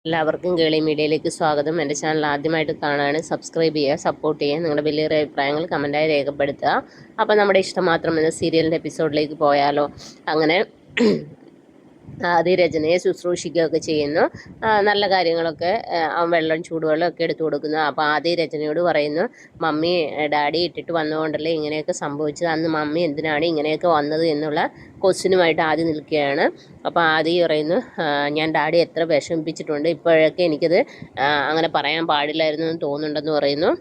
എല്ലാവർക്കും കേളി മീഡിയയിലേക്ക് സ്വാഗതം. എൻ്റെ ചാനൽ ആദ്യമായിട്ട് കാണാണ് സബ്സ്ക്രൈബ് ചെയ്യുക, സപ്പോർട്ട് ചെയ്യുക, നിങ്ങളുടെ വലിയ അഭിപ്രായങ്ങൾ കമൻറ്റായി രേഖപ്പെടുത്തുക. അപ്പോൾ നമ്മുടെ ഇഷ്ടം മാത്രം എന്ന സീരിയലിൻ്റെ എപ്പിസോഡിലേക്ക് പോയാലോ. അങ്ങനെ ആദ്യ രചനയെ ശുശ്രൂഷിക്കുകയൊക്കെ ചെയ്യുന്നു. നല്ല കാര്യങ്ങളൊക്കെ വെള്ളം ചൂടുവെള്ളം ഒക്കെ എടുത്തു കൊടുക്കുന്നു. അപ്പോൾ ആദ്യ രചനയോട് പറയുന്നു, മമ്മി ഡാഡി ഇട്ടിട്ട് വന്നതുകൊണ്ടല്ലേ ഇങ്ങനെയൊക്കെ സംഭവിച്ചത്, അന്ന് മമ്മി എന്തിനാണ് ഇങ്ങനെയൊക്കെ വന്നത് എന്നുള്ള ക്വസ്റ്റ്യനുമായിട്ട് ആദ്യം നിൽക്കുകയാണ്. അപ്പോൾ ആദ്യം പറയുന്നു, ഞാൻ ഡാഡി എത്ര വിഷമിപ്പിച്ചിട്ടുണ്ട്, ഇപ്പോഴൊക്കെ എനിക്കത് അങ്ങനെ പറയാൻ പാടില്ലായിരുന്നു എന്ന് തോന്നുന്നുണ്ടെന്ന് പറയുന്നു.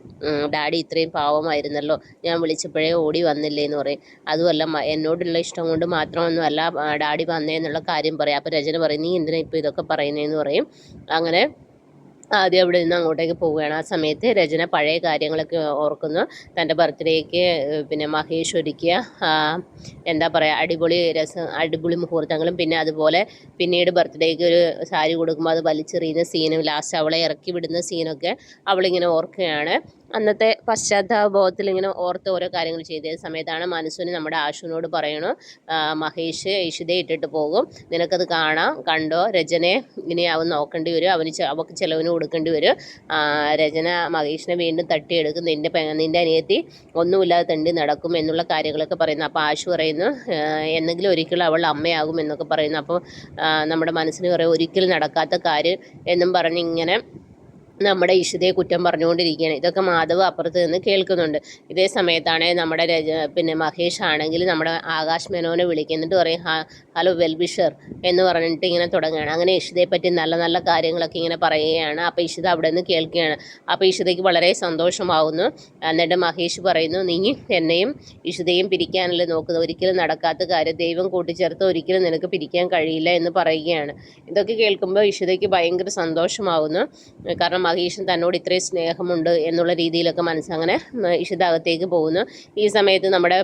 ഡാഡി ഇത്രയും പാവമായിരുന്നല്ലോ, ഞാൻ വിളിച്ചപ്പോഴേ ഓടി വന്നില്ലേ എന്ന് പറയും. അതുമല്ല എന്നോടുള്ള ഇഷ്ടം കൊണ്ട് മാത്രമൊന്നുമല്ല ഡാഡി വന്നേന്നുള്ള കാര്യം പറയാം. അപ്പോൾ രചന പറയും, നീ എന്തിനാ ഇപ്പോൾ ഇതൊക്കെ പറയുന്നതെന്ന് പറയും. അങ്ങനെ ആദ്യം അവിടെ നിന്ന് അങ്ങോട്ടേക്ക് പോവുകയാണ്. ആ സമയത്ത് രചന പഴയ കാര്യങ്ങളൊക്കെ ഓർക്കുന്നു. തൻ്റെ ബർത്ത്ഡേക്ക് പിന്നെ മഹേഷ് ഒരുക്കിയ എന്താ പറയുക അടിപൊളി മുഹൂർത്തങ്ങളും, പിന്നെ അതുപോലെ പിന്നീട് ബർത്ത്ഡേക്ക് ഒരു സാരി കൊടുക്കുമ്പോൾ അത് വലിച്ചെറിയുന്ന സീനും, ലാസ്റ്റ് അവളെ ഇറക്കി വിടുന്ന സീനൊക്കെ അവളിങ്ങനെ ഓർക്കുകയാണ്. അന്നത്തെ പശ്ചാത്താപബോധത്തിൽ ഇങ്ങനെ ഓർത്ത് ഓരോ കാര്യങ്ങൾ ചെയ്ത സമയത്താണ് മനസ്സിന് നമ്മുടെ ആശുവിനോട് പറയണു, മഹേഷ് ഇഷിതയെ ഇട്ടിട്ട് പോകും, നിനക്കത് കാണാം, കണ്ടോ, രചനയെ ഇനി അവൻ നോക്കേണ്ടി വരും, അവൾക്ക് ചിലവിന് കൊടുക്കേണ്ടി വരും. രചന മഹേഷിനെ വീണ്ടും തട്ടിയെടുക്കും, നിൻ്റെ അനിയത്തി ഒന്നുമില്ലാതെ തണ്ടി നടക്കും എന്നുള്ള കാര്യങ്ങളൊക്കെ പറയുന്നു. അപ്പോൾ ആശു പറയുന്നു, എന്നെങ്കിലും ഒരിക്കലും അവൾ അമ്മയാകും എന്നൊക്കെ പറയുന്നു. അപ്പോൾ നമ്മുടെ മനസ്സിന് പറയും, ഒരിക്കലും നടക്കാത്ത കാര്യം എന്നും പറഞ്ഞ് ഇങ്ങനെ നമ്മുടെ ഇഷിതയെ കുറ്റം പറഞ്ഞുകൊണ്ടിരിക്കുകയാണ്. ഇതൊക്കെ മാധവ് അപ്പുറത്ത് നിന്ന് കേൾക്കുന്നുണ്ട്. ഇതേ സമയത്താണ് നമ്മുടെ പിന്നെ മഹേഷ് ആണെങ്കിൽ നമ്മുടെ ആകാശ് മേനോനെ വിളിക്കുന്നിട്ട് പറയും, ഹലോ വെൽവിഷർ എന്ന് പറഞ്ഞിട്ട് ഇങ്ങനെ തുടങ്ങുകയാണ്. അങ്ങനെ ഇഷിതയെ പറ്റി നല്ല നല്ല കാര്യങ്ങളൊക്കെ ഇങ്ങനെ പറയുകയാണ്. അപ്പോൾ ഇഷിത അവിടെ നിന്ന് കേൾക്കുകയാണ്. അപ്പോൾ ഇഷിതയ്ക്ക് വളരെ സന്തോഷമാവുന്നു. എന്നിട്ട് മഹേഷ് പറയുന്നു, നീ എന്നെയും ഇഷിതയും പിരിക്കാനല്ലേ നോക്കുന്നത്, ഒരിക്കലും നടക്കാത്ത കാര്യം, ദൈവം കൂട്ടിച്ചേർത്ത് ഒരിക്കലും നിനക്ക് പിരിക്കാൻ കഴിയില്ല എന്ന് പറയുകയാണ്. ഇതൊക്കെ കേൾക്കുമ്പോൾ ഇഷിതയ്ക്ക് ഭയങ്കര സന്തോഷമാവുന്നു. കാരണം മഹേഷ് തന്നോട് ഇത്രയും സ്നേഹമുണ്ട് എന്നുള്ള രീതിയിലൊക്കെ അങ്ങനെ ഇഷിത അകത്തേക്ക് പോകുന്നു. ഈ സമയത്ത് നമ്മുടെ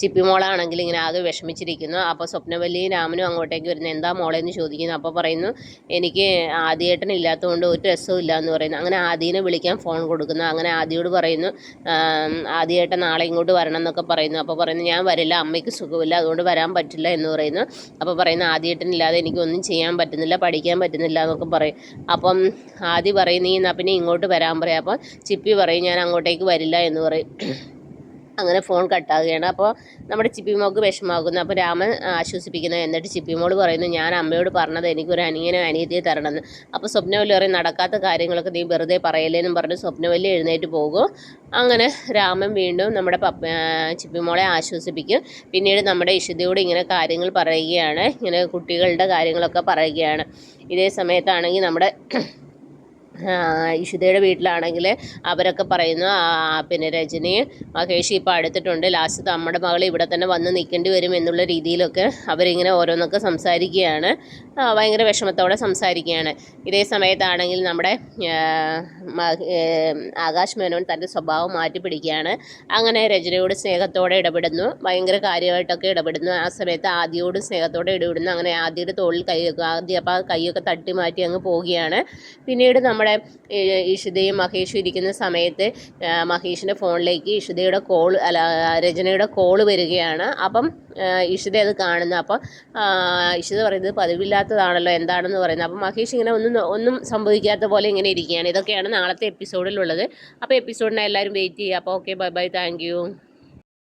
ചിപ്പിമോളാണെങ്കിൽ ഇങ്ങനെ ആകെ വിഷമിച്ചിരിക്കുന്നു. അപ്പോൾ സ്വപ്നവല്ലിയും രാമനും അങ്ങോട്ടേക്ക് വരുന്നു, എന്താ മോളെ എന്ന് ചോദിക്കുന്നു. അപ്പോൾ പറയുന്നു, എനിക്ക് ആദിയേട്ടൻ ഇല്ലാത്തതുകൊണ്ട് ഒരു രസവും ഇല്ല എന്ന് പറയുന്നു. അങ്ങനെ ആദിയെ വിളിക്കാൻ ഫോൺ കൊടുക്കുന്നു. അങ്ങനെ ആദിയോട് പറയുന്നു, ആദിയേട്ടൻ നാളെ ഇങ്ങോട്ട് വരണം എന്നൊക്കെ പറയുന്നു. അപ്പോൾ പറയുന്നു, ഞാൻ വരില്ല, അമ്മയ്ക്ക് സുഖമില്ല, അതുകൊണ്ട് വരാൻ പറ്റില്ല എന്ന് പറയുന്നു. അപ്പോൾ പറയുന്നു, ആദിയേട്ടൻ ഇല്ലാതെ എനിക്കൊന്നും ചെയ്യാൻ പറ്റുന്നില്ല, പഠിക്കാൻ പറ്റുന്നില്ല എന്നൊക്കെ പറയും. അപ്പം ആദി പറയും, നീ എന്നാൽ പിന്നെ ഇങ്ങോട്ട് വരാൻ പറയാം. അപ്പോൾ ചിപ്പി പറയും, ഞാൻ അങ്ങോട്ടേക്ക് വരില്ല എന്ന് പറയും. അങ്ങനെ ഫോൺ കട്ടാകുകയാണ്. അപ്പോൾ നമ്മുടെ ചിപ്പിമോൾക്ക് വിഷമാകുന്നു. അപ്പോൾ രാമൻ ആശ്വസിപ്പിക്കുന്നു. എന്നിട്ട് ചിപ്പിമോൾ പറയുന്നു, ഞാൻ അമ്മയോട് പറഞ്ഞത് എനിക്കൊരു അനിയനോ അനിയത്തിയെ തരണമെന്ന്. അപ്പോൾ സ്വപ്നവല്ലി പറയും, നടക്കാത്ത കാര്യങ്ങളൊക്കെ നീ വെറുതെ പറയല്ലേന്നും പറഞ്ഞ് സ്വപ്നവല്ലി എഴുന്നേറ്റ് പോകും. അങ്ങനെ രാമൻ വീണ്ടും നമ്മുടെ ചിപ്പിമോളെ ആശ്വസിപ്പിക്കും. പിന്നീട് നമ്മുടെ ഇഷിതയോട് ഇങ്ങനെ കാര്യങ്ങൾ പറയുകയാണ്, ഇങ്ങനെ കുട്ടികളുടെ കാര്യങ്ങളൊക്കെ പറയുകയാണ്. ഇതേ സമയത്താണെങ്കിൽ നമ്മുടെ ഇഷിതയുടെ വീട്ടിലാണെങ്കിൽ അവരൊക്കെ പറയുന്നു, പിന്നെ രജനിയും മഹേഷ് ഇപ്പോൾ അടുത്തിട്ടുണ്ട്, ലാസ്റ്റ് നമ്മുടെ മകൾ ഇവിടെ തന്നെ വന്ന് നിൽക്കേണ്ടി വരും എന്നുള്ള രീതിയിലൊക്കെ അവരിങ്ങനെ ഓരോന്നൊക്കെ സംസാരിക്കുകയാണ്. ഭയങ്കര വിഷമത്തോടെ സംസാരിക്കുകയാണ്. ഇതേ സമയത്താണെങ്കിൽ നമ്മുടെ ആകാശ് മേനോൻ തൻ്റെ സ്വഭാവം മാറ്റി പിടിക്കുകയാണ്. അങ്ങനെ രചനയോട് സ്നേഹത്തോടെ ഇടപെടുന്നു, ഭയങ്കര കാര്യമായിട്ടൊക്കെ ഇടപെടുന്നു. ആ സമയത്ത് ആദ്യയോട് സ്നേഹത്തോടെ ഇടപെടുന്നു. അങ്ങനെ ആദ്യയുടെ തോളിൽ ആദ്യം അപ്പോൾ കൈയൊക്കെ തട്ടി മാറ്റി അങ്ങ് പോവുകയാണ്. പിന്നീട് നമ്മുടെ ഇഷിതയും മഹേഷും ഇരിക്കുന്ന സമയത്ത് മഹേഷിൻ്റെ ഫോണിലേക്ക് രചനയുടെ കോള് വരികയാണ്. അപ്പം ഇഷിത അത് കാണുന്നു. അപ്പം ഇഷിത പറയുന്നത് പതിവില്ലാത്തതാണല്ലോ, എന്താണെന്ന് പറയുന്നത്. അപ്പം മഹേഷ് ഇങ്ങനെ ഒന്നും സംഭവിക്കാത്ത പോലെ ഇങ്ങനെ ഇരിക്കുകയാണ്. ഇതൊക്കെയാണ് നാളത്തെ എപ്പിസോഡിലുള്ളത്. അപ്പോൾ എപ്പിസോഡിനെ എല്ലാവരും വെയിറ്റ് ചെയ്യുക. അപ്പോൾ okay, bye bye, thank you.